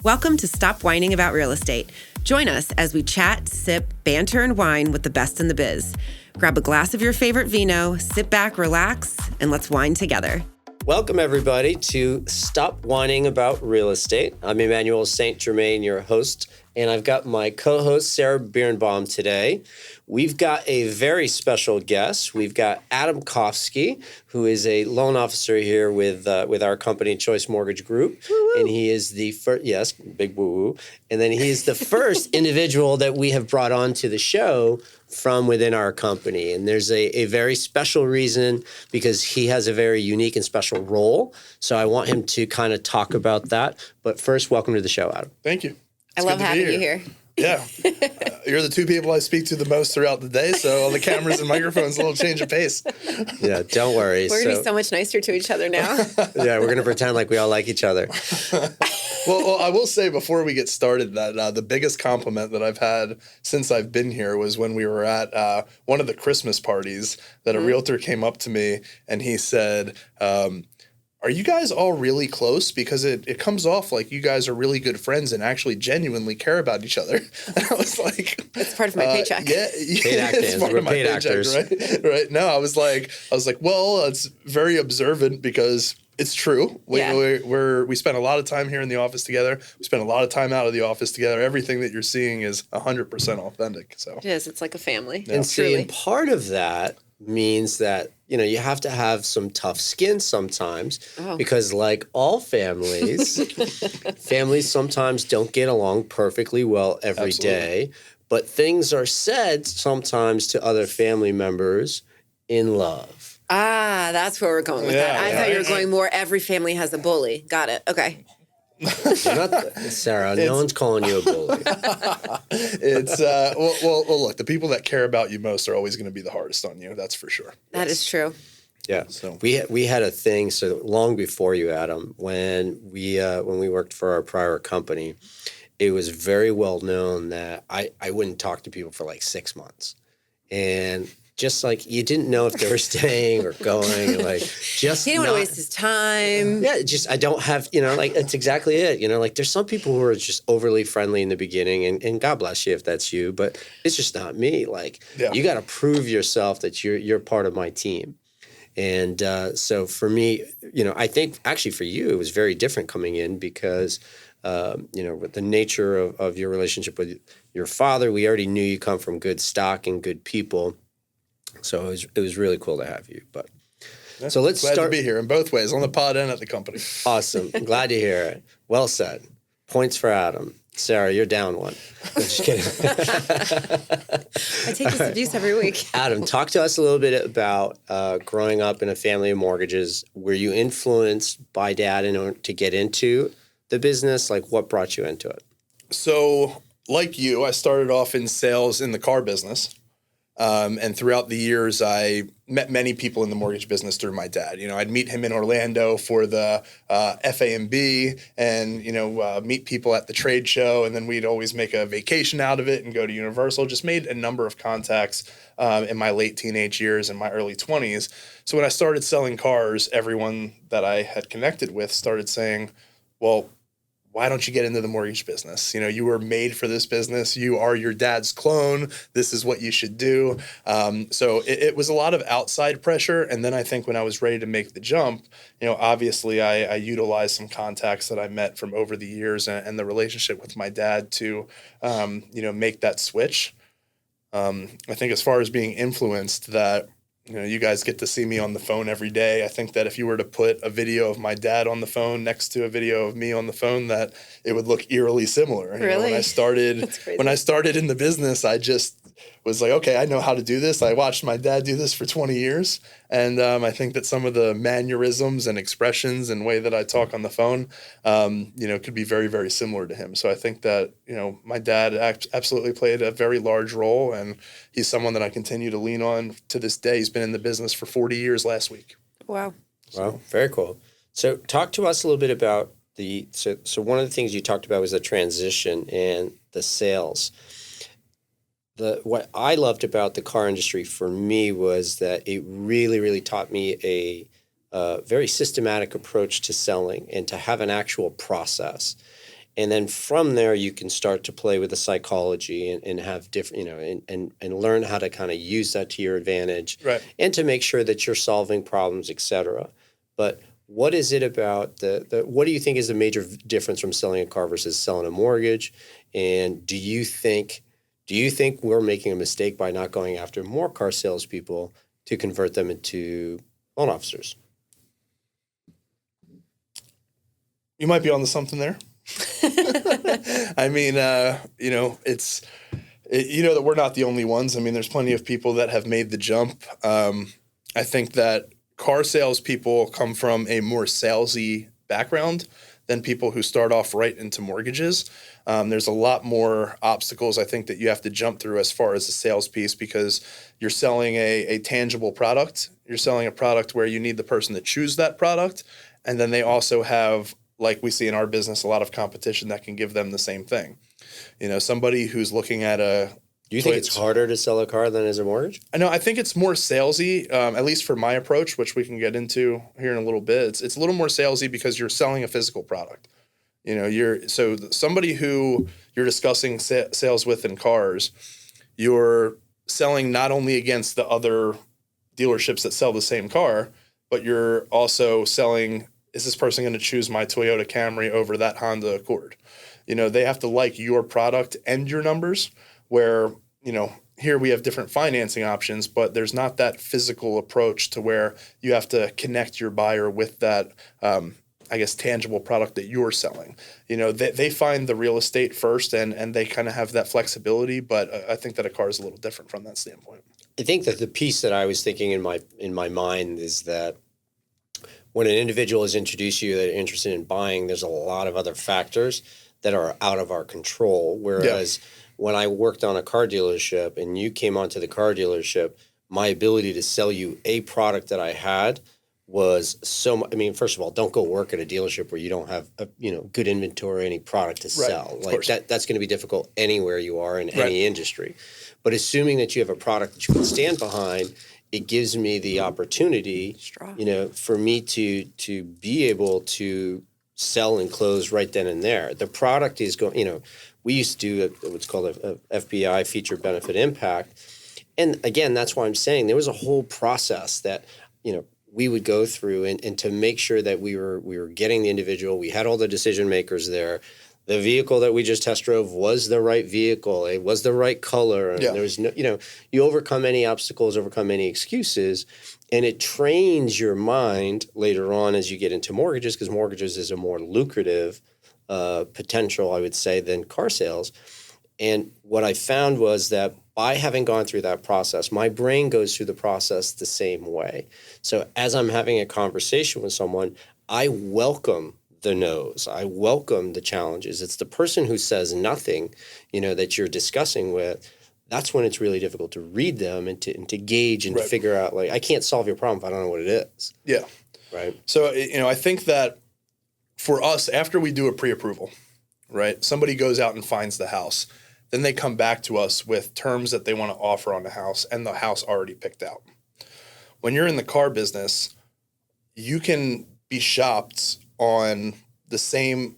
Welcome to Stop Whining About Real Estate. Join us as we chat, sip, banter, and wine with the best in the biz. Grab a glass of your favorite vino, sit back, relax, and let's wine together. Welcome, everybody, to Stop Whining About Real Estate. I'm Emmanuel Saint-Germain, your host, and I've got my co-host, Sarah Biernbaum, today. We've got a very special guest. We've got Adam Kofsky, who is a loan officer here with our company, Choice Mortgage Group. Woo-woo. And he is the first, yes, big woo-woo. And then he's the first individual that we have brought onto the show from within our company. And there's a very special reason because he has a very unique and special role. So I want him to kind of talk about that. But first, welcome to the show, Adam. Thank you. I love having you here. Yeah. You're the two people I speak to the most throughout the day, so all the cameras and microphones, a little change of pace. Yeah, don't worry. We're going to be so much nicer to each other now. Yeah, we're going to pretend like we all like each other. Well, I will say before we get started that the biggest compliment that I've had since I've been here was when we were at one of the Christmas parties that a realtor came up to me and he said, are you guys all really close? Because it comes off like you guys are really good friends and actually genuinely care about each other. And I was like, it's part of my paycheck. Yeah, paid actors. We're paid actors, right? No, I was like, well, it's very observant because it's true. We spend a lot of time here in the office together. We spend a lot of time out of the office together. Everything that you're seeing is 100% authentic. So it is. It's like a family. And see, and part of that means that, you have to have some tough skin sometimes because like all families, families sometimes don't get along perfectly well every day, but things are said sometimes to other family members in love. Ah, that's where we're going with that. I thought you were going more every family has a bully. Got it. Okay. Sarah, no one's calling you a bully. It's well, look, the people that care about you most are always going to be the hardest on you. That's for sure. That is true. Yeah. So we had a thing. So long before you, Adam, when we worked for our prior company, it was very well known that I wouldn't talk to people for like 6 months, and just like you didn't know if they were staying or going, and like just he didn't want to waste his time. Yeah, just I don't have like it's exactly it. Like there's some people who are just overly friendly in the beginning, and God bless you if that's you, but it's just not me. Like you got to prove yourself that you're part of my team. And so for me, I think actually for you, it was very different coming in because, with the nature of your relationship with your father, we already knew you come from good stock and good people. So it was really cool to have you. But so let's glad start to be here in both ways, on the pod and at the company. Awesome. Glad to hear it. Well said. Points for Adam. Sarah, you're down one. I'm just kidding. I take this abuse every week. Adam, talk to us a little bit about growing up in a family of mortgages. Were you influenced by dad in order to get into the business? Like what brought you into it? So like you, I started off in sales in the car business. And throughout the years, I met many people in the mortgage business through my dad. I'd meet him in Orlando for the FAMB and, meet people at the trade show. And then we'd always make a vacation out of it and go to Universal. Just made a number of contacts in my late teenage years and my early 20s. So when I started selling cars, everyone that I had connected with started saying, well, why don't you get into the mortgage business? You were made for this business. You are your dad's clone. This is what you should do. So it was a lot of outside pressure. And then I think when I was ready to make the jump, obviously I utilized some contacts that I met from over the years and the relationship with my dad to, make that switch. I think as far as being influenced that, you guys get to see me on the phone every day. I think that if you were to put a video of my dad on the phone next to a video of me on the phone, that it would look eerily similar. Really? When I started in the business, I just was like, okay, I know how to do this. I watched my dad do this for 20 years. And I think that some of the mannerisms and expressions and way that I talk on the phone, could be very, very similar to him. So I think that, my dad absolutely played a very large role, and he's someone that I continue to lean on to this day. He's been in the business for 40 years last week. Wow. Wow, very cool. So talk to us a little bit about so one of the things you talked about was the transition and the sales. What I loved about the car industry for me was that it really, really taught me a very systematic approach to selling and to have an actual process. And then from there, you can start to play with the psychology and have different, and learn how to kind of use that to your advantage, Right. and to make sure that you're solving problems, et cetera. But what is it about what do you think is the major difference from selling a car versus selling a mortgage? And do you think we're making a mistake by not going after more car salespeople to convert them into loan officers? You might be onto something there. I mean, that we're not the only ones. I mean, there's plenty of people that have made the jump. I think that car salespeople come from a more salesy background than people who start off right into mortgages. There's a lot more obstacles, I think, that you have to jump through as far as the sales piece, because you're selling a tangible product. You're selling a product where you need the person to choose that product. And then they also have, like we see in our business, a lot of competition that can give them the same thing. Somebody who's looking at Do you think it's harder to sell a car than as a mortgage? I think it's more salesy, at least for my approach, which we can get into here in a little bit. It's a little more salesy because you're selling a physical product. So somebody who you're discussing sales with in cars, you're selling not only against the other dealerships that sell the same car, but you're also selling, is this person going to choose my Toyota Camry over that Honda Accord? They have to like your product and your numbers, where, here we have different financing options, but there's not that physical approach to where you have to connect your buyer with that, tangible product that you're selling. They find the real estate first and they kind of have that flexibility, but I think that a car is a little different from that standpoint. I think that the piece that I was thinking in my mind is that when an individual is introduced to you that are interested in buying, there's a lot of other factors that are out of our control. Whereas when I worked on a car dealership and you came onto the car dealership, my ability to sell you a product that I had was so. I mean, first of all, don't go work at a dealership where you don't have good inventory, any product to sell. Like that's going to be difficult anywhere you are in any industry. But assuming that you have a product that you can stand behind, it gives me the opportunity, for me to be able to sell and close right then and there. The product is going. We used to do what's called a FBI, feature benefit impact, and again, that's why I'm saying there was a whole process that we would go through and to make sure that we were getting the individual. We had all the decision makers there. The vehicle that we just test drove was the right vehicle. It was the right color. And there was no, you overcome any obstacles, overcome any excuses, and it trains your mind later on as you get into mortgages, because mortgages is a more lucrative potential, I would say, than car sales. And what I found was that by having gone through that process, my brain goes through the process the same way. So as I'm having a conversation with someone, I welcome the no's. I welcome the challenges. It's the person who says nothing, that you're discussing with. That's when it's really difficult to read them and to gauge and to figure out, like, I can't solve your problem if I don't know what it is. Yeah. Right. So, I think that for us, after we do a pre-approval, right, somebody goes out and finds the house. Then they come back to us with terms that they want to offer on the house and the house already picked out. When you're in the car business, you can be shopped on the same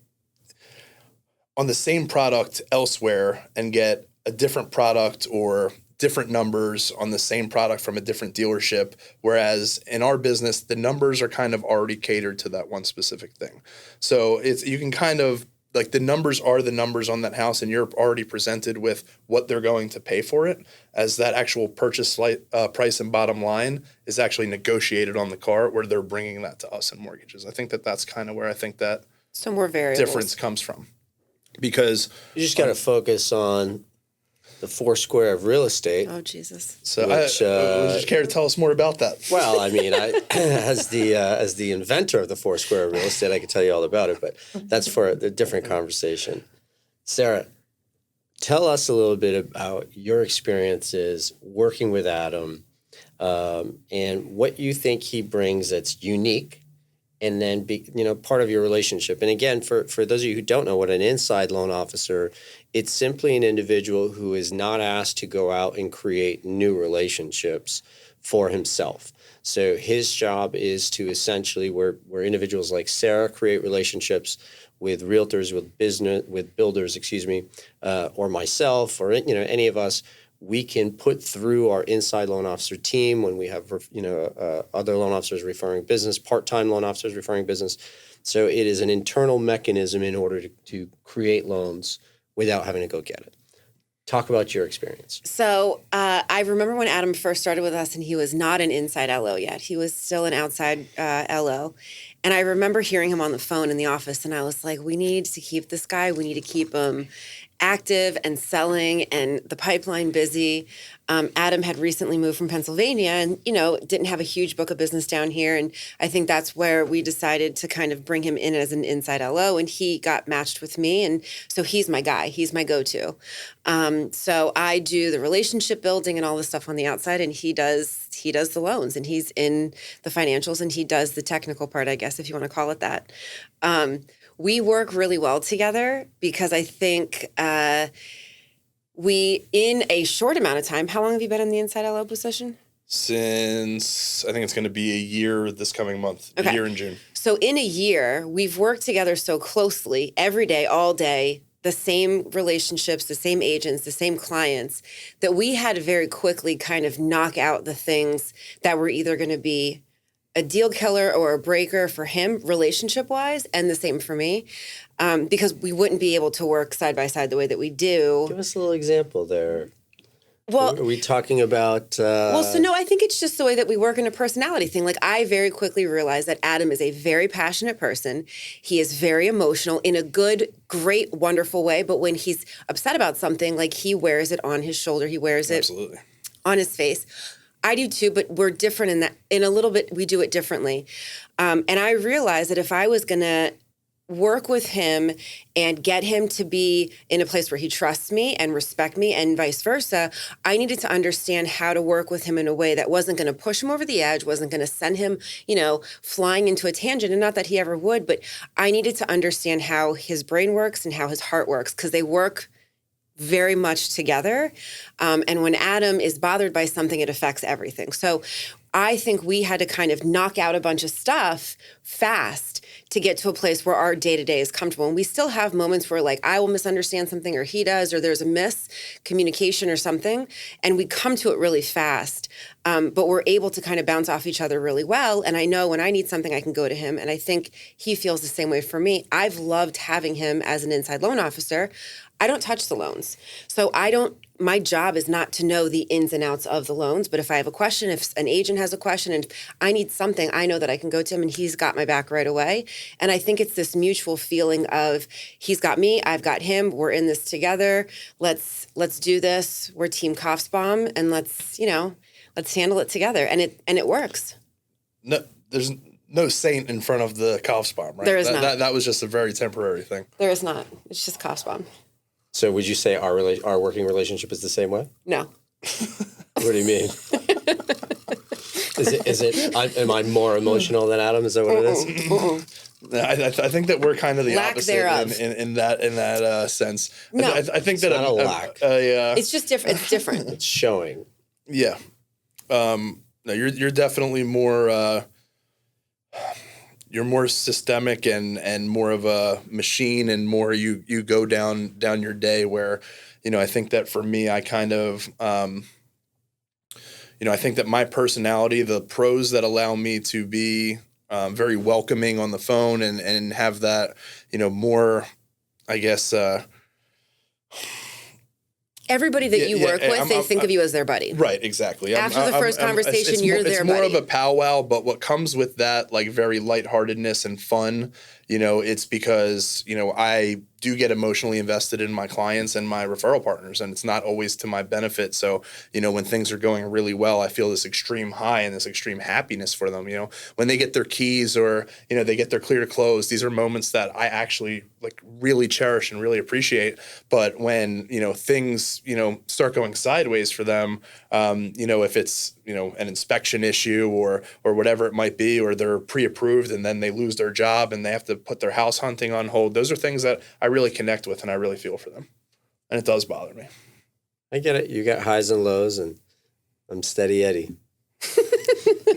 product elsewhere and get a different product or different numbers on the same product from a different dealership. Whereas in our business, the numbers are kind of already catered to that one specific thing. So you can kind of, like, the numbers are the numbers on that house, and you're already presented with what they're going to pay for it, as that actual purchase price and bottom line is actually negotiated on the car, where they're bringing that to us in mortgages. I think that that's kind of where I think that more variables difference comes from, because you just got to focus on the four square of real estate. Oh, Jesus. So would you care to tell us more about that? Well, I mean, as the inventor of the four square of real estate, I could tell you all about it, but that's for a different conversation. Sarah, tell us a little bit about your experiences working with Adam, and what you think he brings that's unique, and then part of your relationship. And again, for those of you who don't know what an inside loan officer, it's simply an individual who is not asked to go out and create new relationships for himself. So his job is to essentially, where individuals like Sarah create relationships with realtors, with builders, or myself, or any of us. We can put through our inside loan officer team when we have other loan officers referring business, part-time loan officers referring business. So it is an internal mechanism in order to create loans without having to go get it. Talk about your experience. So I remember when Adam first started with us, and he was not an inside LO yet. He was still an outside LO. And I remember hearing him on the phone in the office, and I was like, we need to keep this guy. We need to keep him active and selling and the pipeline busy. Adam had recently moved from Pennsylvania and, didn't have a huge book of business down here. And I think that's where we decided to kind of bring him in as an inside LO, and he got matched with me. And so he's my guy. He's my go-to. So I do the relationship building and all the stuff on the outside, and he does the loans, and he's in the financials, and he does the technical part, I guess, if you want to call it that. We work really well together because I think we, in a short amount of time, how long have you been in the inside LO position? Since I think it's going to be a year this coming month, okay. A year in June. So in a year, we've worked together so closely every day, all day, the same relationships, the same agents, the same clients, that we had to very quickly kind of knock out the things that were either going to be a deal killer or a breaker for him relationship-wise, and the same for me, because we wouldn't be able to work side by side the way that we do. Give us a little example there. Well, are we talking about... I think it's just the way that we work in a personality thing. Like, I very quickly realized that Adam is a very passionate person. He is very emotional in a good, great, wonderful way. But when he's upset about something, like, he wears it on his shoulder. He wears it Absolutely on his face. I do too, but we're different in that. In a little bit, we do it differently. And I realized that if I was going to work with him and get him to be in a place where he trusts me and respect me and vice versa, I needed to understand how to work with him in a way that wasn't going to push him over the edge, wasn't going to send him, flying into a tangent. And not that he ever would, but I needed to understand how his brain works and how his heart works, because they work very much together. And when Adam is bothered by something, it affects everything. So I think we had to kind of knock out a bunch of stuff fast to get to a place where our day-to-day is comfortable. And we still have moments where, like, I will misunderstand something, or he does, or there's a miscommunication or something, and we come to it really fast. But we're able to kind of bounce off each other really well. And I know when I need something, I can go to him. And I think he feels the same way for me. I've loved having him as an inside loan officer. I don't touch the loans. So my job is not to know the ins and outs of the loans, but if I have a question, if an agent has a question and I need something, I know that I can go to him and he's got my back right away. And I think it's this mutual feeling of he's got me, I've got him, we're in this together. Let's do this. We're Team Kofsbaum, and let's handle it together. And it works. No, there's no saint in front of the Kofsbaum, right? There is not. That was just a very temporary thing. There is not. It's just Kofsbaum. So would you say our working relationship is the same way? No. What do you mean? Is it? Am I more emotional than Adam? Is that what it is? I think that we're kind of the lack opposite thereof. in that sense. No. I think that not a lack. It's just different. It's different. It's showing. Yeah. No, you're definitely more. You're more systemic and more of a machine, and more you go down your day, where, I think that for me, I kind of, I think that my personality, the pros that allow me to be very welcoming on the phone and have that, more, I guess, everybody that you work with, they think of you as their buddy. Right, exactly. After the first conversation, you're their buddy. It's more of a powwow, but what comes with that, like, very lightheartedness and fun, it's because, I do get emotionally invested in my clients and my referral partners, and it's not always to my benefit. So, when things are going really well, I feel this extreme high and this extreme happiness for them. When they get their keys, or, they get their clear to close, these are moments that I actually, like, really cherish and really appreciate. But when, things, start going sideways for them, if it's, an inspection issue or whatever it might be, or they're pre-approved and then they lose their job and they have to put their house hunting on hold, those are things that I really connect with and I really feel for them. And it does bother me. I get it. You got highs and lows, and I'm steady Eddie.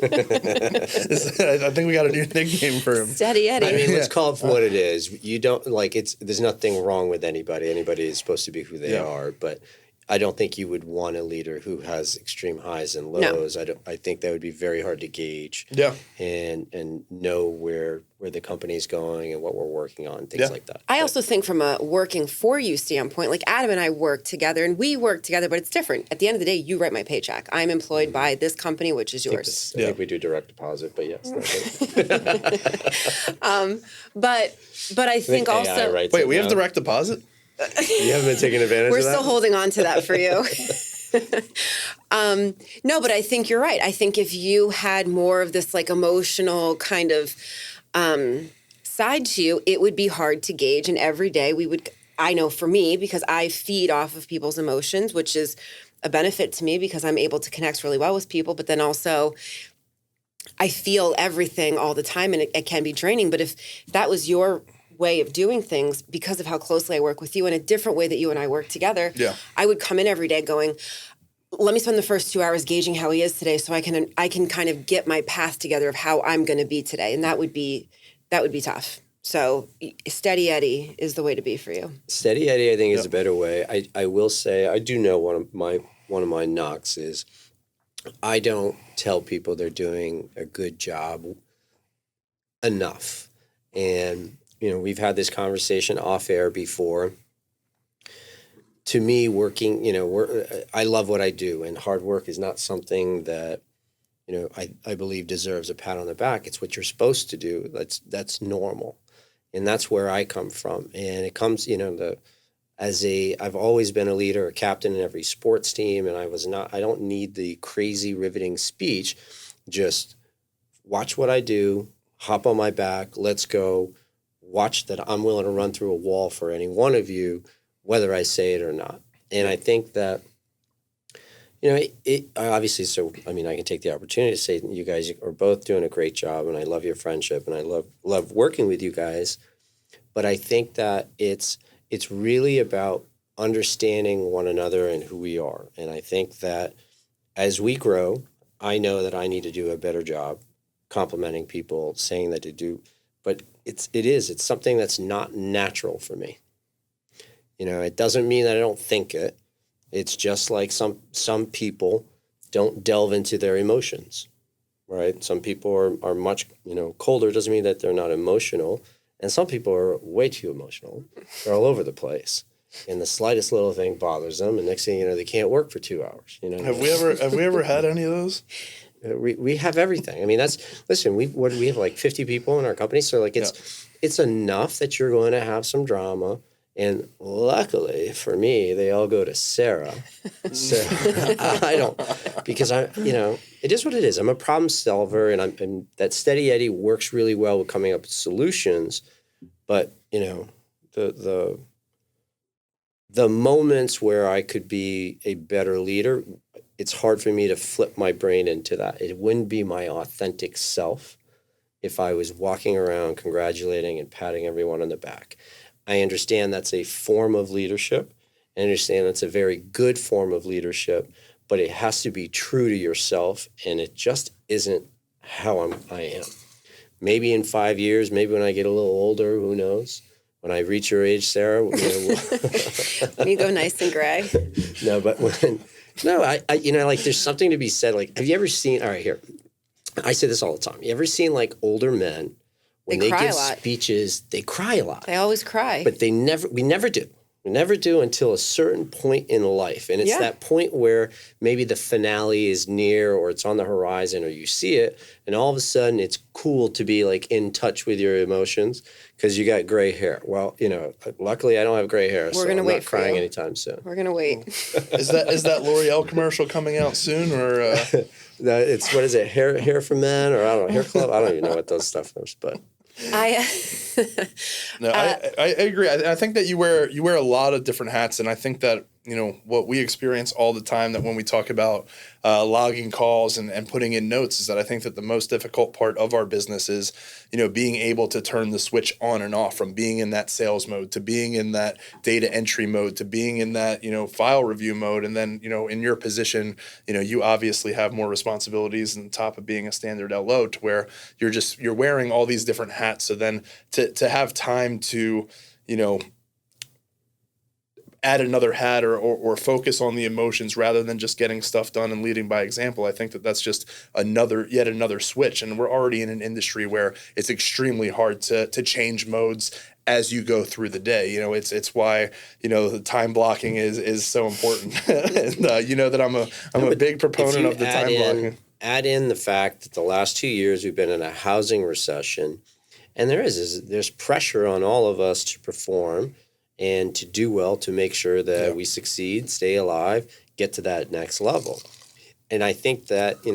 I think we got a new nickname for him. Steady Eddie. I mean, let's call it for what it is. You don't like it's. There's nothing wrong with anybody. Anybody is supposed to be who they are, but I don't think you would want a leader who has extreme highs and lows. No. I think that would be very hard to gauge. Yeah. And know where the company's going and what we're working on, things like that. I also think from a working for you standpoint, like Adam and I work together and we work together, but it's different. At the end of the day, you write my paycheck. I'm employed by this company, which is yours. I think we do direct deposit, but yes. But I think also, wait, we have direct deposit? You haven't been taking advantage we're of that? still holding on to that for you. No, but I think you're right. I think if you had more of this like emotional kind of side to you, it would be hard to gauge. And every day I know for me, because I feed off of people's emotions, which is a benefit to me because I'm able to connect really well with people, but then also I feel everything all the time and it can be draining. But if that was your way of doing things because of how closely I work with you in a different way that you and I work together, I would come in every day going, let me spend the first 2 hours gauging how he is today so I can kind of get my path together of how I'm going to be today. And that would be tough. So Steady Eddie is the way to be for you. Steady Eddie, I think, is a better way. I will say, I do know one of my knocks is I don't tell people they're doing a good job enough. And we've had this conversation off air before. To me, working, I love what I do, and hard work is not something that, I believe deserves a pat on the back. It's what you're supposed to do. That's normal, and that's where I come from. And it comes, I've always been a leader, a captain in every sports team, and I don't need the crazy riveting speech. Just watch what I do, hop on my back, let's go. Watch that I'm willing to run through a wall for any one of you, whether I say it or not. And I think that, obviously, so, I mean, I can take the opportunity to say that you guys are both doing a great job, and I love your friendship, and I love working with you guys. But I think that it's really about understanding one another and who we are. And I think that as we grow, I know that I need to do a better job complimenting people, saying that to do. But it's something that's not natural for me. It doesn't mean that I don't think it. It's just like some people don't delve into their emotions, right? Some people are much, colder. Doesn't mean that they're not emotional. And some people are way too emotional. They're all over the place. And the slightest little thing bothers them. And next thing you know, they can't work for 2 hours. Have we ever had any of those? We have everything. I mean, we have like 50 people in our company. So like it's enough that you're going to have some drama. And luckily for me, they all go to Sarah. So I don't, because it is what it is. I'm a problem solver, and that Steady Eddie works really well with coming up with solutions. But, the moments where I could be a better leader, it's hard for me to flip my brain into that. It wouldn't be my authentic self if I was walking around congratulating and patting everyone on the back. I understand that's a form of leadership. I understand that's a very good form of leadership, but it has to be true to yourself, and it just isn't how I am. Maybe in 5 years, maybe when I get a little older, who knows? When I reach your age, Sarah. When you go nice and gray. No, but there's something to be said. Like, have you ever seen, all right, here, I say this all the time. You ever seen like older men, when they give speeches, they cry a lot. They always cry. But we never do. We never do until a certain point in life. And it's that point where maybe the finale is near, or it's on the horizon, or you see it, and all of a sudden it's cool to be like in touch with your emotions because you got gray hair. Well, luckily I don't have gray hair, so I'm not crying anytime soon. We're gonna wait. Is that L'Oreal commercial coming out soon, or? No, it's, what is it? Hair for Men, or I don't know, Hair Club. I don't even know what those stuff is, but. I agree. I think that you wear a lot of different hats, and I think that what we experience all the time, that when we talk about logging calls and putting in notes, is that I think that the most difficult part of our business is, being able to turn the switch on and off, from being in that sales mode to being in that data entry mode to being in that, file review mode. And then, in your position, you obviously have more responsibilities on top of being a standard LO, to where you're wearing all these different hats. So then to have time to, add another hat or focus on the emotions rather than just getting stuff done and leading by example, I think that that's just yet another switch. And we're already in an industry where it's extremely hard to change modes as you go through the day. It's why, the time blocking is so important. And that I'm a big proponent of the time blocking. Add in the fact that the last 2 years we've been in a housing recession, and there's pressure on all of us to perform and to do well, to make sure that we succeed, stay alive, get to that next level. And I think that,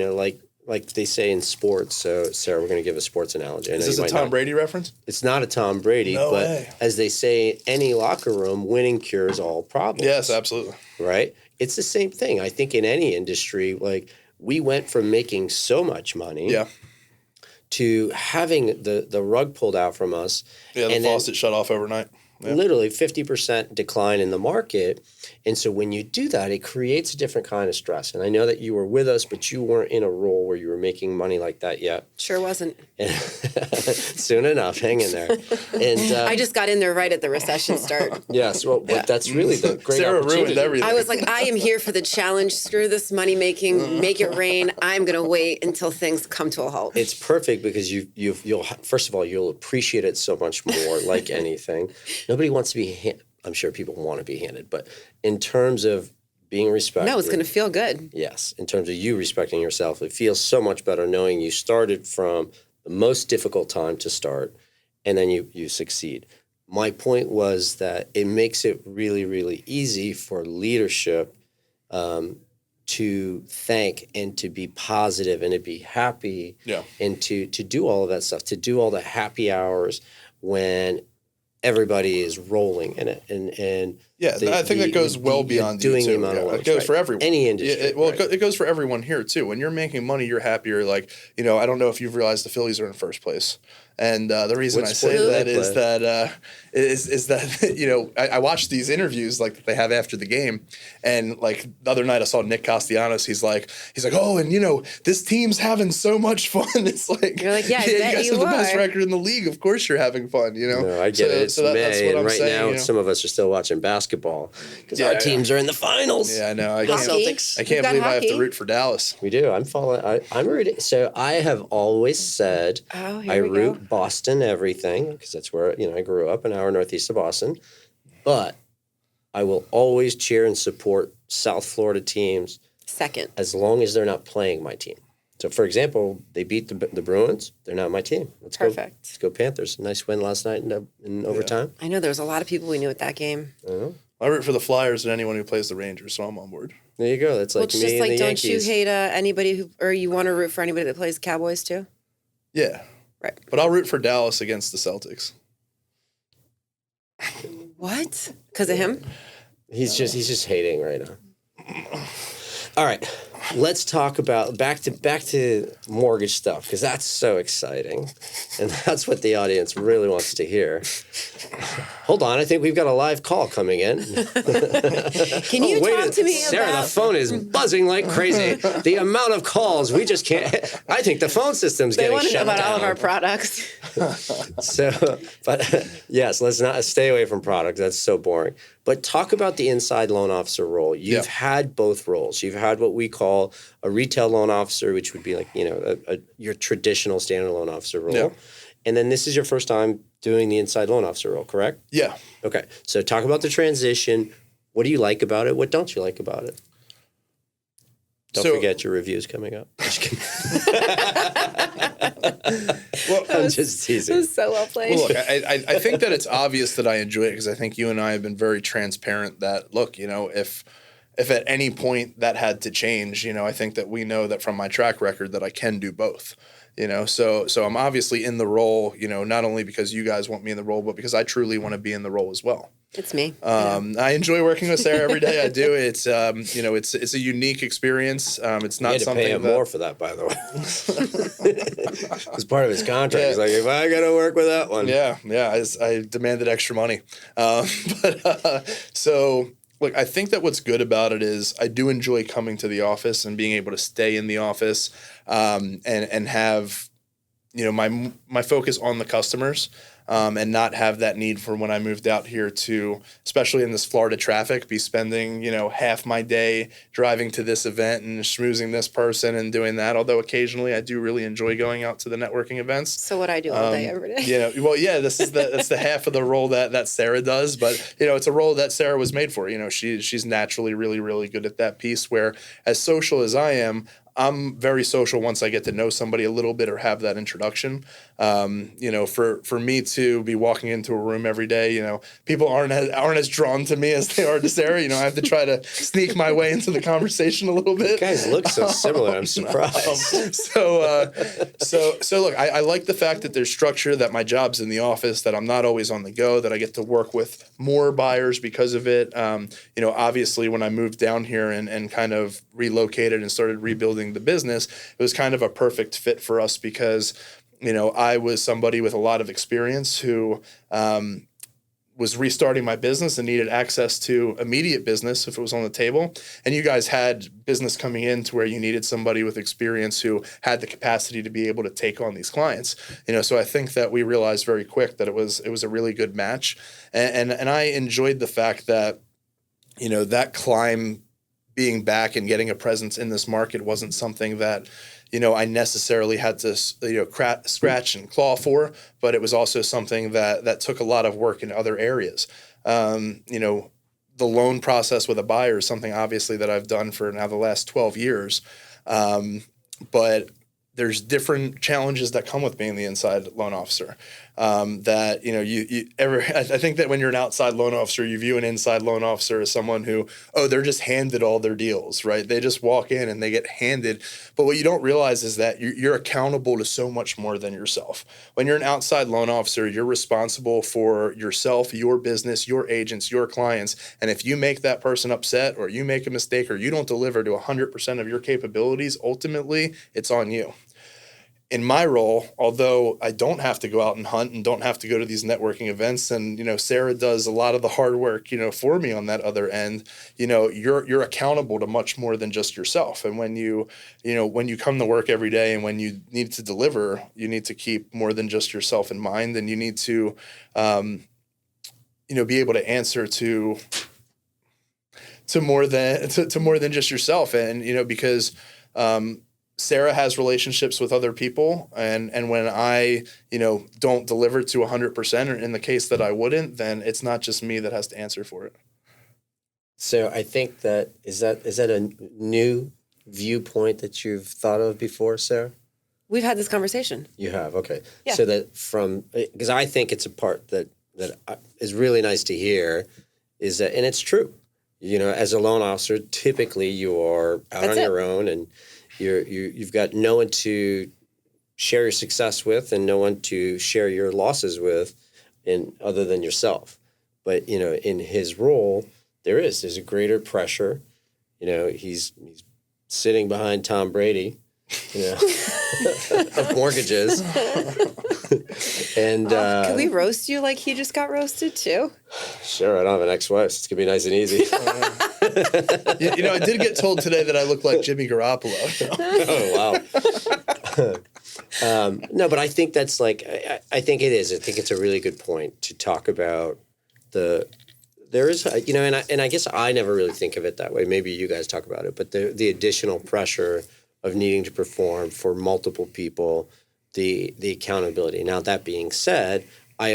like they say in sports, so Sarah, we're going to give a sports analogy. Is this a Tom Brady reference? It's not a Tom Brady, No but way. As they say in any locker room, winning cures all problems. Yes, absolutely. Right? It's the same thing. I think in any industry, we went from making so much money to having the rug pulled out from us. Yeah, the faucet shut off overnight. Yeah. Literally 50% decline in the market. And so when you do that, it creates a different kind of stress. And I know that you were with us, but you weren't in a role where you were making money like that yet. Sure wasn't. Soon enough, hang in there. And I just got in there right at the recession start. Yes, well, but that's really the great Sarah opportunity. ruined everything. I was like, I am here for the challenge. Screw this money making, make it rain. I'm going to wait until things come to a halt. It's perfect because you'll first of all, you'll appreciate it so much more, like anything. Nobody wants to be I'm sure people want to be handed, but in terms of being respected. No, it's going to feel good. Yes, in terms of you respecting yourself, it feels so much better knowing you started from the most difficult time to start, and then you succeed. My point was that it makes it really, really easy for leadership to thank and to be positive and to be happy and to do all of that stuff, to do all the happy hours when everybody is rolling in it. And I think that goes well beyond doing you too. the amount of work. It goes for everyone. Any industry. It goes for everyone here too. When you're making money, you're happier. I don't know if you've realized the Phillies are in first place. And the reason I say that is that I watched these interviews that they have after the game, and the other night I saw Nick Castellanos. He's like, oh, and this team's having so much fun. It's like, you're like, yeah, you guys have the best record in the league. Of course you're having fun. No, I get it. It's May, that's what and I'm right saying, now some of us are still watching basketball because our teams are in the finals. Yeah, I know. I can't believe I have to root for Dallas. We do. I'm rooting. So I have always said I root Boston everything because that's where I grew up, an hour northeast of Boston. But I will always cheer and support South Florida teams second, as long as they're not playing my team. So, for example, they beat the Bruins. They're not my team. Let's go Panthers. Nice win last night in overtime. I know there was a lot of people we knew at that game. I root for the Flyers and anyone who plays the Rangers, so I'm on board. There you go. That's like it's me just and like, the don't Yankees. you hate anybody or you want to root for anybody that plays Cowboys too? Yeah. Right. But I'll root for Dallas against the Celtics. What? Because of him? He's just hating right now. All right, let's talk about back to mortgage stuff because that's so exciting, and that's what the audience really wants to hear. Hold on, I think we've got a live call coming in. Can you talk to me Sarah, about... the phone is buzzing like crazy. The amount of calls, we just can't. I think the phone system's getting shut down. They want to know about all of our products. So, but yes, let's not stay away from products. That's so boring. But talk about the inside loan officer role. You've had both roles. You've had what we call a retail loan officer, which would be like, your traditional standard loan officer role. Yeah. And then this is your first time doing the inside loan officer role, correct? Yeah. Okay. So talk about the transition. What do you like about it? What don't you like about it? Don't forget your reviews coming up. Just kidding. I'm just teasing. It was so well played. Well, look, I think that it's obvious that I enjoy it because I think you and I have been very transparent that, look, if at any point that had to change, I think that we know that from my track record that I can do both. So I'm obviously in the role, not only because you guys want me in the role, but because I truly want to be in the role as well. It's me. I enjoy working with Sarah every day. I do. It's it's a unique experience. It's not You had to something pay him more for that, by the way. It's part of his contract. Yeah. He's like, if I got to work with that one. Yeah. I demanded extra money. So look, I think that what's good about it is I do enjoy coming to the office and being able to stay in the office, and have, my focus on the customers. And not have that need for when I moved out here to, especially in this Florida traffic, be spending, half my day driving to this event and schmoozing this person and doing that. Although occasionally I do really enjoy going out to the networking events. So what I do all day, every day. That's the half of the role that Sarah does. But, it's a role that Sarah was made for. She's naturally really, really good at that piece, where as social as I am, I'm very social once I get to know somebody a little bit or have that introduction. For me to be walking into a room every day, people aren't as drawn to me as they are to Sarah. I have to try to sneak my way into the conversation a little bit. You guys look so similar. I'm surprised. So look, I like the fact that there's structure, that my job's in the office, that I'm not always on the go, that I get to work with more buyers because of it. Obviously when I moved down here and kind of relocated and started rebuilding the business, it was kind of a perfect fit for us because, I was somebody with a lot of experience who was restarting my business and needed access to immediate business if it was on the table. And you guys had business coming in to where you needed somebody with experience who had the capacity to be able to take on these clients. So I think that we realized very quick that it was a really good match. And I enjoyed the fact that, that climb being back and getting a presence in this market wasn't something that, I necessarily had to, scratch and claw for, but it was also something that took a lot of work in other areas. The loan process with a buyer is something obviously that I've done for now the last 12 years. But there's different challenges that come with being the inside loan officer. I think that when you're an outside loan officer, you view an inside loan officer as someone who, they're just handed all their deals, right? They just walk in and they get handed. But what you don't realize is that you're accountable to so much more than yourself. When you're an outside loan officer, you're responsible for yourself, your business, your agents, your clients. And if you make that person upset or you make a mistake or you don't deliver to 100% of your capabilities, ultimately it's on you. In my role, although I don't have to go out and hunt and don't have to go to these networking events, and Sarah does a lot of the hard work, for me on that other end, you're accountable to much more than just yourself. And when you come to work every day and when you need to deliver, you need to keep more than just yourself in mind, and you need to be able to answer to more than just yourself, and because Sarah has relationships with other people, and when I, don't deliver to 100%, or in the case that I wouldn't, then it's not just me that has to answer for it. So I think that is that a new viewpoint that you've thought of before, Sarah? We've had this conversation. You have, okay. Yeah. So that because I think it's a part that is really nice to hear, is that, and it's true. As a loan officer, typically you are out on your own, and you've got no one to share your success with and no one to share your losses with, other than yourself. But in his role, there's a greater pressure. He's sitting behind Tom Brady, of mortgages. And can we roast you like he just got roasted too? Sure, I don't have an ex-wife, so it's gonna be nice and easy. I did get told today that I look like Jimmy Garoppolo. Oh wow. No, but I think that's I think it is. I think it's a really good point to talk about there is, and I guess I never really think of it that way. Maybe you guys talk about it, but the additional pressure of needing to perform for multiple people, the accountability. Now, that being said, I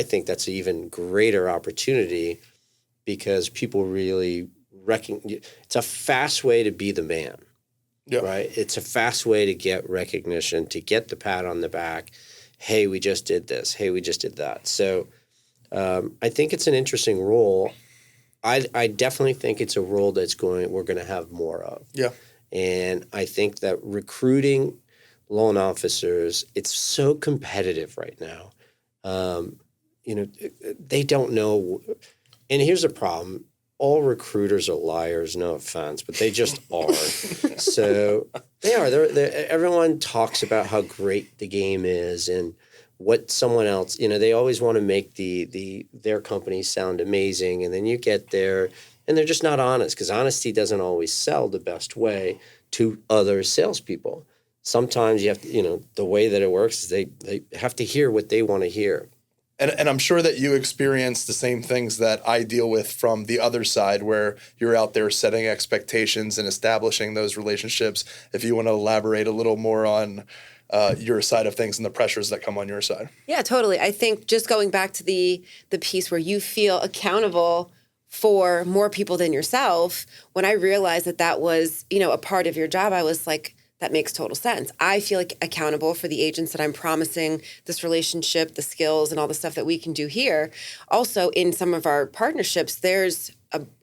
think that's an even greater opportunity, because people really it's a fast way to be the man. Yeah. Right? It's a fast way to get recognition, to get the pat on the back. Hey, we just did this. Hey, we just did that. So I think it's an interesting role. I definitely think it's a role we're going to have more of. Yeah. And I think that recruiting loan officers, it's so competitive right now. they don't know. And here's the problem. All recruiters are liars, no offense, but they just are. So they are. Everyone talks about how great the game is and what someone else, they always want to make their company sound amazing. And then you get there and they're just not honest, because honesty doesn't always sell the best way to other salespeople. Sometimes you have to, the way that it works is they have to hear what they want to hear. And I'm sure that you experience the same things that I deal with from the other side, where you're out there setting expectations and establishing those relationships. If you want to elaborate a little more on your side of things and the pressures that come on your side. Yeah, totally. I think just going back to the piece where you feel accountable for more people than yourself, when I realized that was, a part of your job, I was like, that makes total sense. I feel like accountable for the agents that I'm promising this relationship, the skills, and all the stuff that we can do here. Also, in some of our partnerships, there's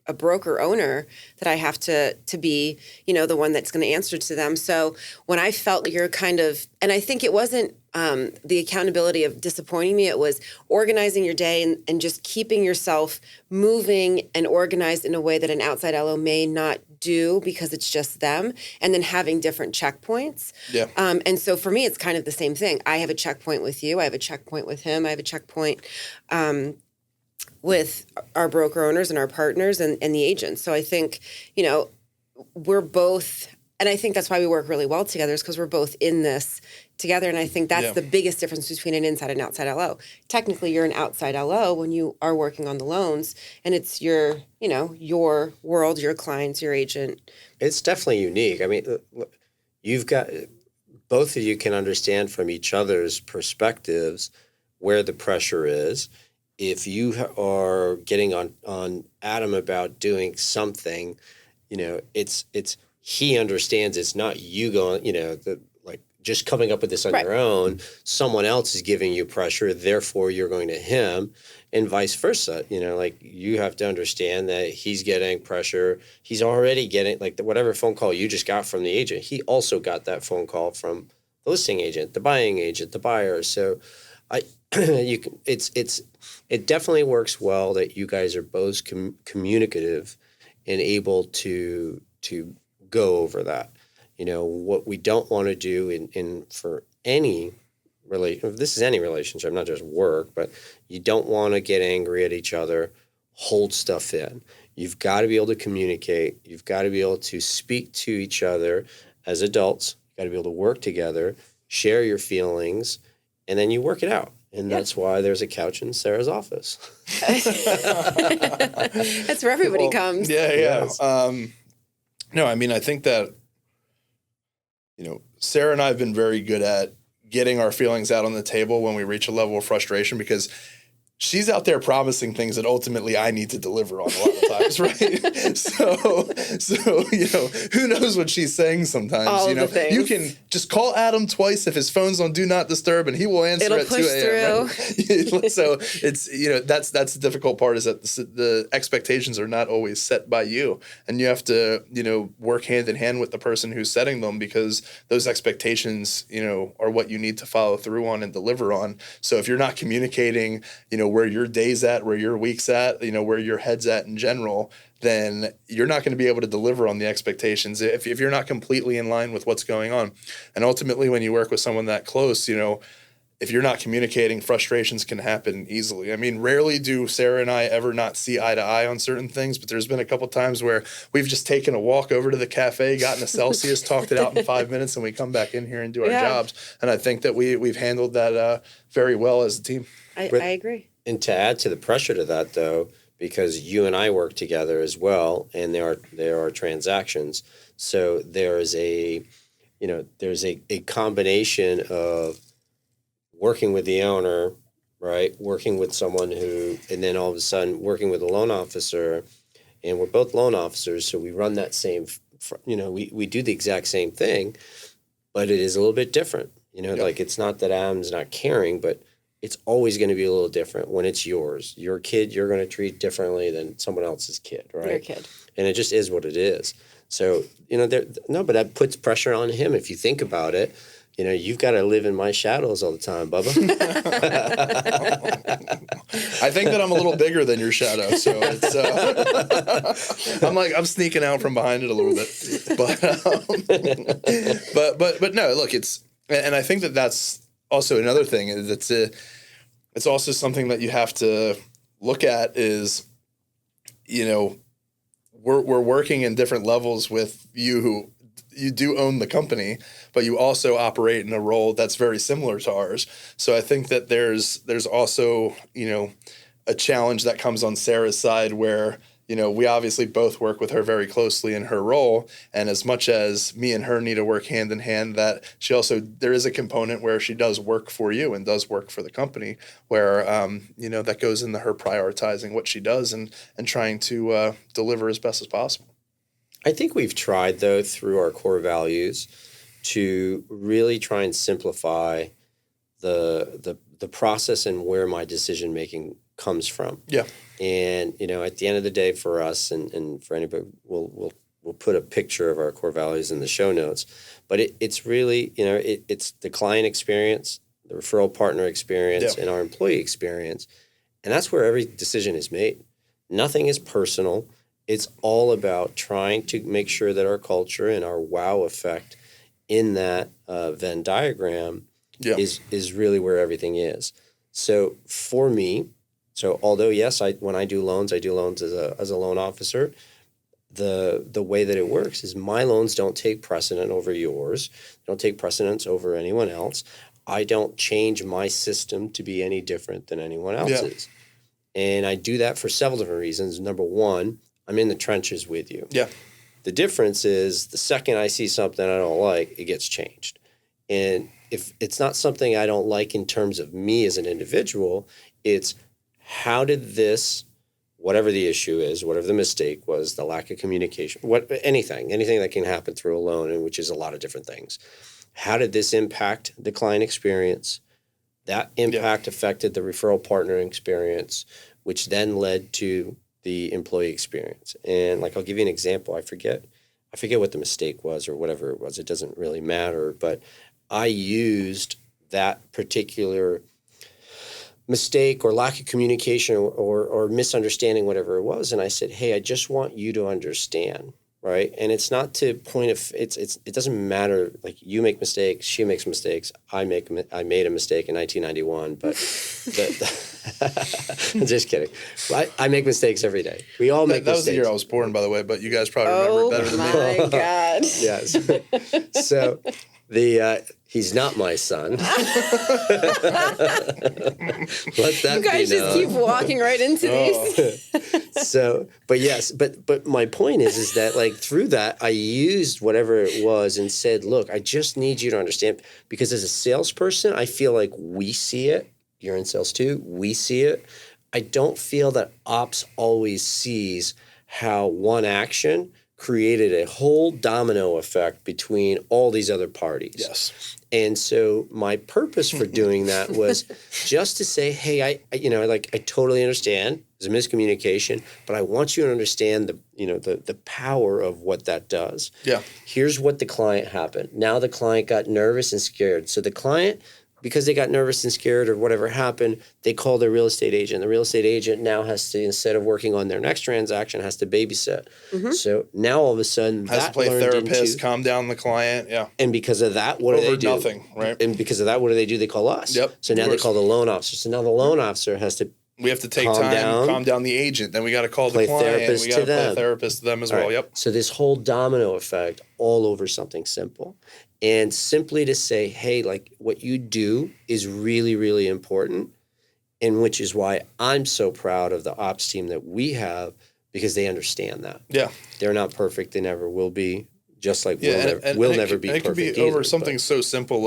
a broker owner that I have to be, the one that's going to answer to them. So when I felt you're and I think it wasn't the accountability of disappointing me, it was organizing your day and just keeping yourself moving and organized in a way that an outside LO may not do because it's just them, and then having different checkpoints. Yeah. And so for me, it's kind of the same thing. I have a checkpoint with you. I have a checkpoint with him. I have a checkpoint with our broker owners and our partners and the agents. So I think, we're both, and I think that's why we work really well together, is because we're both in this together. And I think that's the biggest difference between an inside and outside LO. Technically, you're an outside LO when you are working on the loans, and it's your world, your clients, your agent. It's definitely unique. I mean, you've got, both of you can understand from each other's perspectives where the pressure is. If you are getting on Adam about doing something, it's he understands it's not you going, just coming up with this on your own. Someone else is giving you pressure, therefore you're going to him, and vice versa. You have to understand that he's getting pressure. He's already getting, whatever phone call you just got from the agent, he also got that phone call from the listing agent, the buying agent, the buyer. So it definitely works well that you guys are both communicative and able to go over that. What we don't want to do in for any relation, this is any relationship, not just work, but you don't want to get angry at each other, hold stuff in. You've got to be able to communicate. You've got to be able to speak to each other as adults. You've got to be able to work together, share your feelings, and then you work it out. And that's why there's a couch in Sarah's office. That's where everybody comes. Yeah. Yes. No, I mean, I think that, Sarah and I have been very good at getting our feelings out on the table when we reach a level of frustration, because she's out there promising things that ultimately I need to deliver on a lot of times, right? So who knows what she's saying sometimes. All the things. You can just call Adam twice if his phone's on Do Not Disturb, and he will answer at 2 a.m. Right? So it's, that's the difficult part, is that the expectations are not always set by you. And you have to, work hand in hand with the person who's setting them, because those expectations, are what you need to follow through on and deliver on. So if you're not communicating, where your day's at, where your week's at, where your head's at in general, then you're not going to be able to deliver on the expectations if you're not completely in line with what's going on. And ultimately, when you work with someone that close, if you're not communicating, frustrations can happen easily. I mean, rarely do Sarah and I ever not see eye to eye on certain things, but there's been a couple times where we've just taken a walk over to the cafe, gotten a Celsius, talked it out in 5 minutes, and we come back in here and do our jobs. And I think that we've handled that very well as a team. I agree. And to add to the pressure to that, though, because you and I work together as well, and there are transactions, so there's a combination of working with the owner, right? Working with someone who, and then all of a sudden working with a loan officer, and we're both loan officers, so we run that same, we do the exact same thing, but it is a little bit different. It's not that Adam's not caring, but it's always going to be a little different when it's yours. Your kid, you're going to treat differently than someone else's kid, right? Your kid. And it just is what it is. So, but that puts pressure on him if you think about it, you've got to live in my shadows all the time, Bubba. I think that I'm a little bigger than your shadow, so it's I'm sneaking out from behind it a little bit, but no, look, and I think that that's also another thing is it's also something that you have to look at is, we're working in different levels with you who you do own the company, but you also operate in a role that's very similar to ours. So I think that there's also, a challenge that comes on Sarah's side where, we obviously both work with her very closely in her role. And as much as me and her need to work hand in hand, that there is a component where she does work for you and does work for the company where, that goes into her prioritizing what she does and trying to deliver as best as possible. I think we've tried, though, through our core values to really try and simplify the process and where my decision making comes from. Yeah. And, at the end of the day for us and for anybody, we'll put a picture of our core values in the show notes. But it's really, it's the client experience, the referral partner experience, and our employee experience. And that's where every decision is made. Nothing is personal. It's all about trying to make sure that our culture and our wow effect in that Venn diagram is really where everything is. So for me, although yes, when I do loans as a loan officer. The way that it works is my loans don't take precedent over yours. They don't take precedence over anyone else. I don't change my system to be any different than anyone else's. And I do that for several different reasons. Number one, I'm in the trenches with you. Yeah. The difference is the second I see something I don't like, it gets changed. And if it's not something I don't like in terms of me as an individual, it's how did this, whatever the issue is, whatever the mistake was, the lack of communication, anything that can happen through a loan, and which is a lot of different things. How did this impact the client experience? That impact affected the referral partner experience, which then led to the employee experience. And I'll give you an example. I forget what the mistake was or whatever it was. It doesn't really matter. But I used that particular mistake or lack of communication or misunderstanding, whatever it was. And I said, hey, I just want you to understand. Right. And it's not to point of it doesn't matter. You make mistakes, she makes mistakes. I made a mistake in 1991, but I'm just kidding. I make mistakes every day. We all make mistakes. That was the year I was born, by the way, but you guys probably remember it better than me. Oh my God. Yes. So he's not my son. Let that you guys just keep walking right into these. So, but my point is that through that, I used whatever it was and said, look, I just need you to understand, because as a salesperson, I feel like we see it. You're in sales too. We see it. I don't feel that ops always sees how one action created a whole domino effect between all these other parties. Yes. And so my purpose for doing that was just to say, hey, I totally understand there's a miscommunication, but I want you to understand the power of what that does. Yeah. Here's what the client happened. Now the client got nervous and scared. So the client, because they got nervous and scared or whatever happened, they called their real estate agent. The real estate agent now has to, instead of working on their next transaction, has to babysit. Mm-hmm. So now all of a sudden has to play therapist, calm down the client. Yeah. And because of that, what do they do? Nothing, right? And because of that, what do? They call us. Yep. So now they call the loan officer. So now the loan officer has to. We have to take calm down the agent. Then we got to call the client. We got to play therapist to them as well. Right. Yep. So this whole domino effect all over something simple. And simply to say, hey, what you do is really, really important, and which is why I'm so proud of the ops team that we have, because they understand that. Yeah. They're not perfect. They never will be, just like we'll never be perfect. It could be either, over something so simple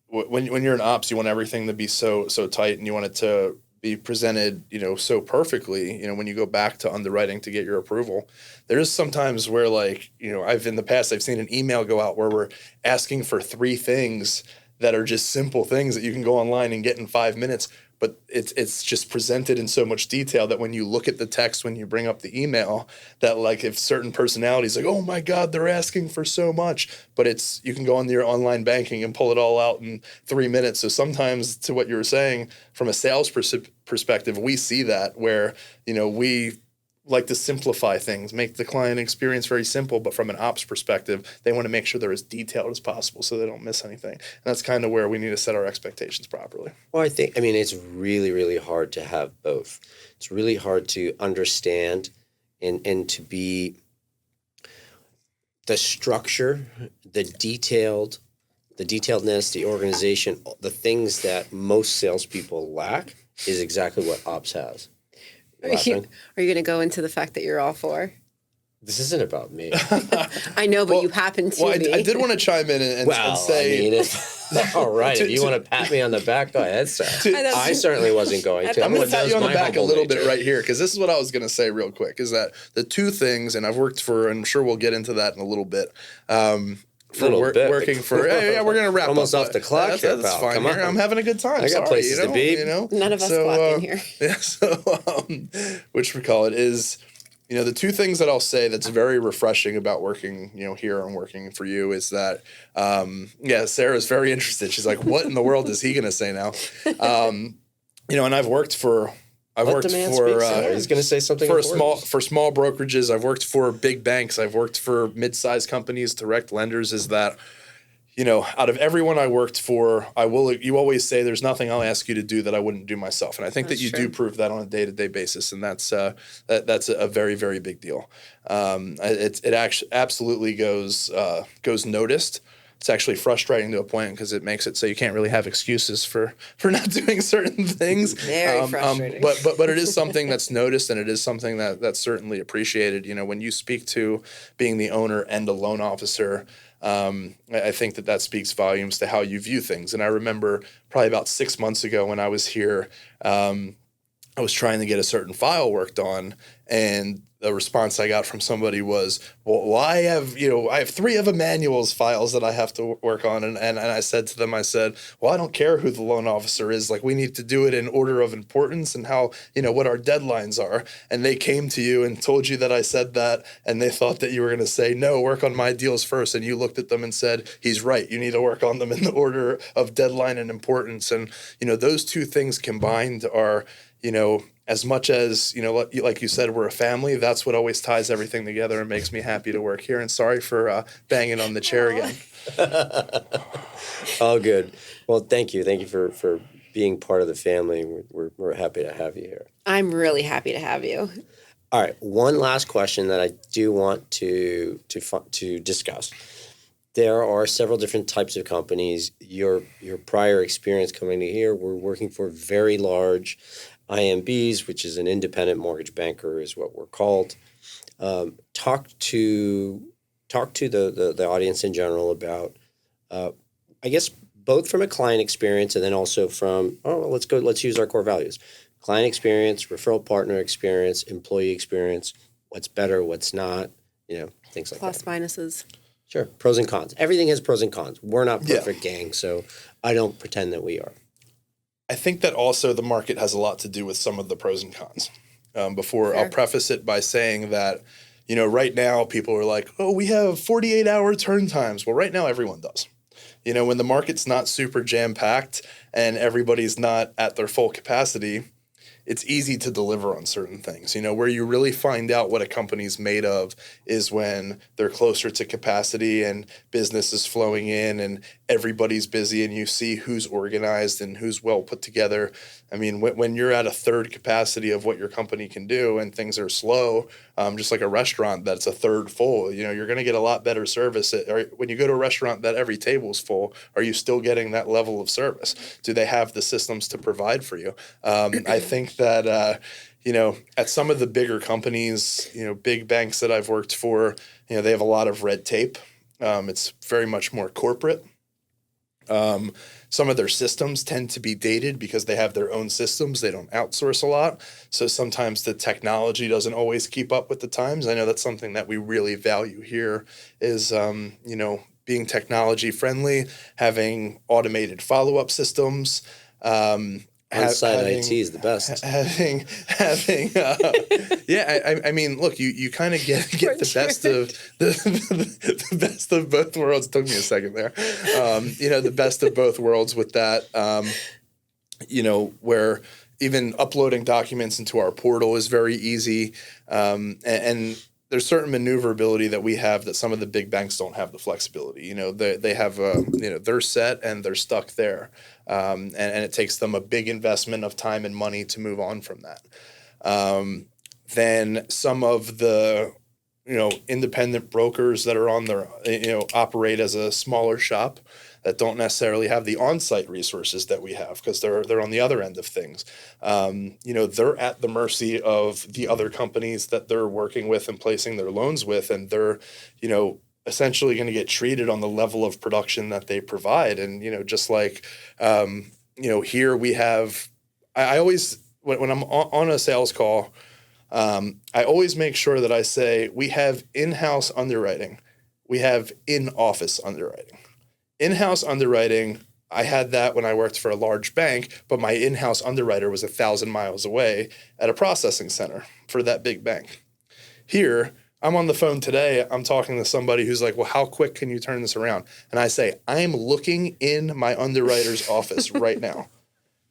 when you're in ops, you want everything to be so tight, and you want it to be presented, so perfectly. When you go back to underwriting to get your approval, there's sometimes where I've in the past, I've seen an email go out where we're asking for 3 things that are just simple things that you can go online and get in 5 minutes. but it's just presented in so much detail that when you look at the text, when you bring up the email, that like if certain personalities like, oh my God, they're asking for so much, but you can go on your online banking and pull it all out in 3 minutes. So sometimes, to what you were saying, from a sales perspective, we see that where, we like to simplify things, make the client experience very simple, but from an ops perspective, they want to make sure they're as detailed as possible so they don't miss anything. And that's kind of where we need to set our expectations properly. Well, it's really, really hard to have both. It's really hard to understand and to be the structure, the detailedness, the organization, the things that most salespeople lack is exactly what ops has. Are you going to go into the fact that you're all for? This isn't about me. I know, but you happen to be. I did want to chime in and say... all right. If you want to pat me on the back, go ahead, sir. I certainly wasn't going to. I'm going to pat you on the back a little bit right here, because this is what I was going to say real quick, is that the two things, and I've worked for, and I'm sure we'll get into that in a little bit, working for, we're going to wrap almost up. off the clock here, that's pal. fine. Come on. I'm having a good time. I got places to be. None of us clock in here. Yeah, so, whatchamacallit is... the two things that I'll say that's very refreshing about working, here and working for you is that, Sarah's very interested. She's like, what in the world is he going to say now? And I've worked for, he's going to say something for small brokerages. I've worked for big banks. I've worked for mid-sized companies, direct lenders. Is that, out of everyone I worked for, you always say there's nothing I'll ask you to do that I wouldn't do myself. And I think that you do prove that on a day-to-day basis. And that's a very, very big deal. It actually absolutely goes noticed. It's actually frustrating to a point because it makes it so you can't really have excuses for not doing certain things. Very frustrating. But it is something that's noticed, and it is something that's certainly appreciated. When you speak to being the owner and a loan officer, I think that speaks volumes to how you view things. And I remember probably about 6 months ago when I was here, I was trying to get a certain file worked on, and the response I got from somebody was, well, I have 3 of Emmanuel's files that I have to work on. And I said to them, well, I don't care who the loan officer is. Like, we need to do it in order of importance and how, what our deadlines are. And they came to you and told you that I said that, and they thought that you were going to say, no, work on my deals first. And you looked at them and said, he's right. You need to work on them in the order of deadline and importance. And, those two things combined are, as much as, like you said, we're a family, that's what always ties everything together and makes me happy to work here. And sorry for banging on the chair again. All good. Well, thank you. Thank you for being part of the family. We're happy to have you here. I'm really happy to have you. All right. One last question that I do want to discuss. There are several different types of companies. Your prior experience coming to here, we're working for very large IMBs, which is an independent mortgage banker, is what we're called. Talk to the audience in general about, I guess, both from a client experience and then also from, let's use our core values. Client experience, referral partner experience, employee experience, what's better, what's not, things like Plus that. minuses. Sure. Pros and cons. Everything has pros and cons. We're not perfect gang, so I don't pretend that we are. I think that also the market has a lot to do with some of the pros and cons. Fair. I'll preface it by saying that, right now people are like, oh, we have 48-hour turn times. Well, right now everyone does. When the market's not super jam-packed and everybody's not at their full capacity, it's easy to deliver on certain things. Where you really find out what a company's made of is when they're closer to capacity and business is flowing in and everybody's busy and you see who's organized and who's well put together. I mean, when you're at a third capacity of what your company can do and things are slow, just like a restaurant that's a third full, you're going to get a lot better service. When you go to a restaurant that every table's full, are you still getting that level of service? Do they have the systems to provide for you? I think that, at some of the bigger companies, big banks that I've worked for, they have a lot of red tape. It's very much more corporate. Some of their systems tend to be dated because they have their own systems. They don't outsource a lot. So sometimes the technology doesn't always keep up with the times. I know that's something that we really value here is, being technology friendly, having automated follow-up systems, On-site IT is the best. I mean, look, you kind of get the best of the best of both worlds. It took me a second there. The best of both worlds with that. Where even uploading documents into our portal is very easy, and there's certain maneuverability that we have that some of the big banks don't have the flexibility. They have they're set and they're stuck there, and it takes them a big investment of time and money to move on from that. Then some of the independent brokers that are on their operate as a smaller shop that don't necessarily have the on-site resources that we have because they're on the other end of things. They're at the mercy of the other companies that they're working with and placing their loans with, and they're, essentially going to get treated on the level of production that they provide. And, just like, here we have, I always, when I'm on a sales call, I always make sure that I say, we have in-house underwriting. We have in-office underwriting. In-house underwriting, I had that when I worked for a large bank, but my in-house underwriter was 1,000 miles away at a processing center for that big bank. Here, I'm on the phone today. I'm talking to somebody who's like, well, how quick can you turn this around? And I say, I'm looking in my underwriter's office right now.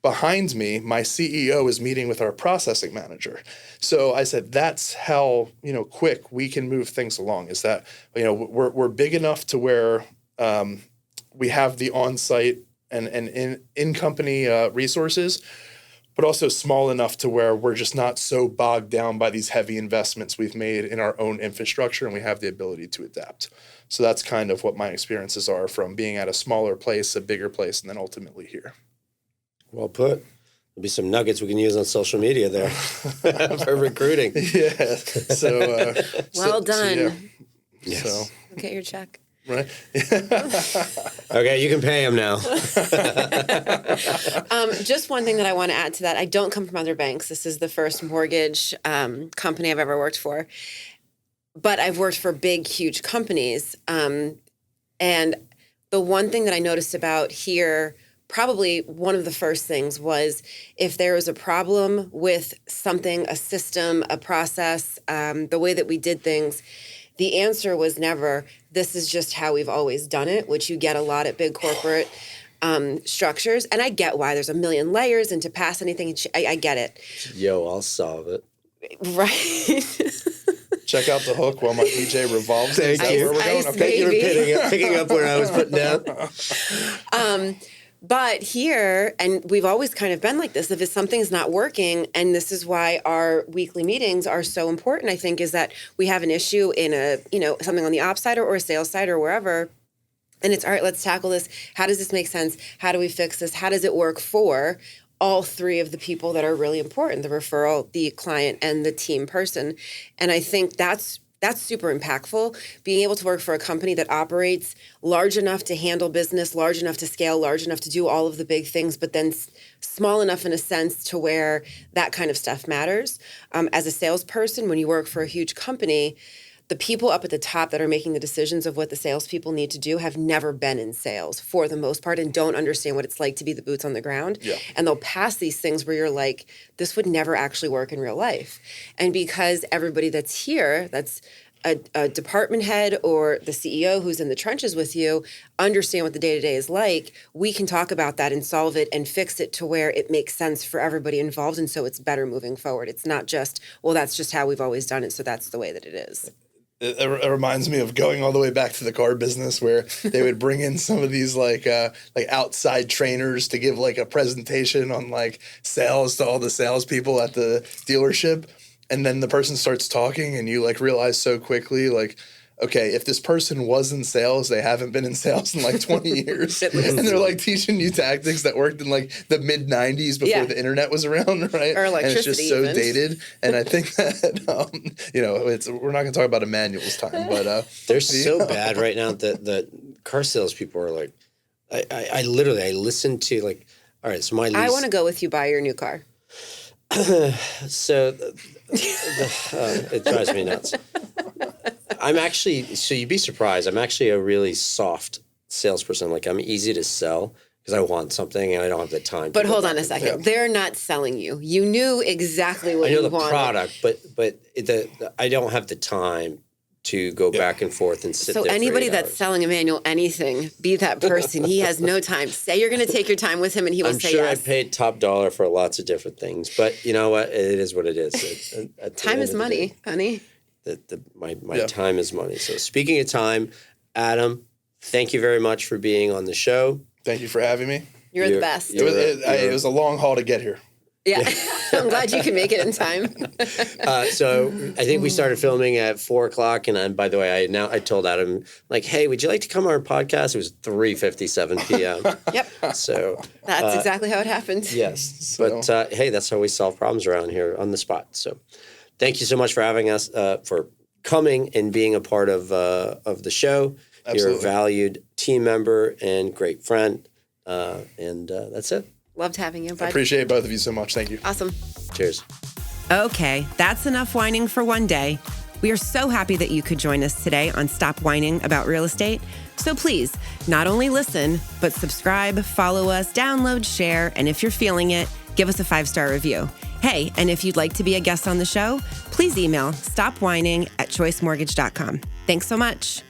Behind me, my CEO is meeting with our processing manager. So I said, that's how, quick we can move things along, is that, we're big enough to where we have the on-site and in-company resources, but also small enough to where we're just not so bogged down by these heavy investments we've made in our own infrastructure, and we have the ability to adapt. So that's kind of what my experiences are from being at a smaller place, a bigger place, and then ultimately here. Well put. There'll be some nuggets we can use on social media there for recruiting. Yeah. So well done. Yeah. Yes. So Get your check. right. Okay, you can pay him now. Just one thing that I want to add to that. I don't come from other banks. This is the first mortgage company I've ever worked for. But I've worked for big, huge companies. And the one thing that I noticed about here, probably one of the first things, was if there was a problem with something, a system, a process, the way that we did things, the answer was never, this is just how we've always done it, which you get a lot at big corporate structures. And I get why there's a million layers, and to pass anything, I get it. Yo, I'll solve it. Right. Check out the hook while my DJ revolves. Is that where we're going? Ice, Okay. baby. Picking up where I was putting down. But here, and we've always kind of been like this, if something's not working, and this is why our weekly meetings are so important, I think, is that we have an issue in something on the ops side or a sales side or wherever, and it's, all right, let's tackle this. How does this make sense? How do we fix this? How does it work for all three of the people that are really important, the referral, the client, and the team person? And I think that's super impactful, being able to work for a company that operates large enough to handle business, large enough to scale, large enough to do all of the big things, but then small enough in a sense to where that kind of stuff matters. As a salesperson, when you work for a huge company, the people up at the top that are making the decisions of what the salespeople need to do have never been in sales for the most part and don't understand what it's like to be the boots on the ground. Yeah. And they'll pass these things where you're like, this would never actually work in real life. And because everybody that's here, that's a department head or the CEO who's in the trenches with you, understand what the day-to-day is like, we can talk about that and solve it and fix it to where it makes sense for everybody involved. And so it's better moving forward. It's not just, well, that's just how we've always done it, so that's the way that it is. It reminds me of going all the way back to the car business where they would bring in some of these like outside trainers to give like a presentation on like sales to all the salespeople at the dealership. And then the person starts talking and you like realize so quickly, like, okay, if this person was in sales, they haven't been in sales in like 20 years. And they're like teaching you tactics that worked in like the mid 90s before the internet was around, right? Or electricity. And it's just so even. dated. And I think that, we're not going to talk about Emmanuel's time, but. They're so bad right now that car salespeople are like, I literally listen to like, all right, so my lease. I want to go with you buy your new car. So it drives me nuts. I'm actually, so you'd be surprised, I'm actually a really soft salesperson. Like, I'm easy to sell. because I want something and I don't have the time. But hold on a second. They're not selling you. You knew exactly what I know you the wanted. product, but I don't have the time to go back and forth and sit So there for anybody 8 that's hours. selling Emmanuel anything, be that person. He has no time. Say you're going to take your time with him, and he will I'm say sure yes. I paid top dollar for lots of different things, but you know what? It is what it is. At the Time end is of the money, day, honey. my time is money. So speaking of time, Adam, thank you very much for being on the show. Thank you for having me. You're the best. It was a long haul to get here. Yeah. I'm glad you can make it in time. So I think we started filming at 4:00, and by the way, I told Adam, like, hey, would you like to come on our podcast? It was 3:57 p.m. Yep. So That's exactly how it happened. yes, but hey, that's how we solve problems around here on the spot. So thank you so much for having us, for coming and being a part of the show. Absolutely. You're a valued team member and great friend, and that's it. Loved having you, I bud. appreciate both of you so much. Thank you. Awesome. Cheers. Okay, that's enough whining for one day. We are so happy that you could join us today on Stop Whining About Real Estate. So please, not only listen, but subscribe, follow us, download, share, and if you're feeling it, give us a 5-star review. Hey, and if you'd like to be a guest on the show, please email stopwhining@choicemortgage.com. Thanks so much.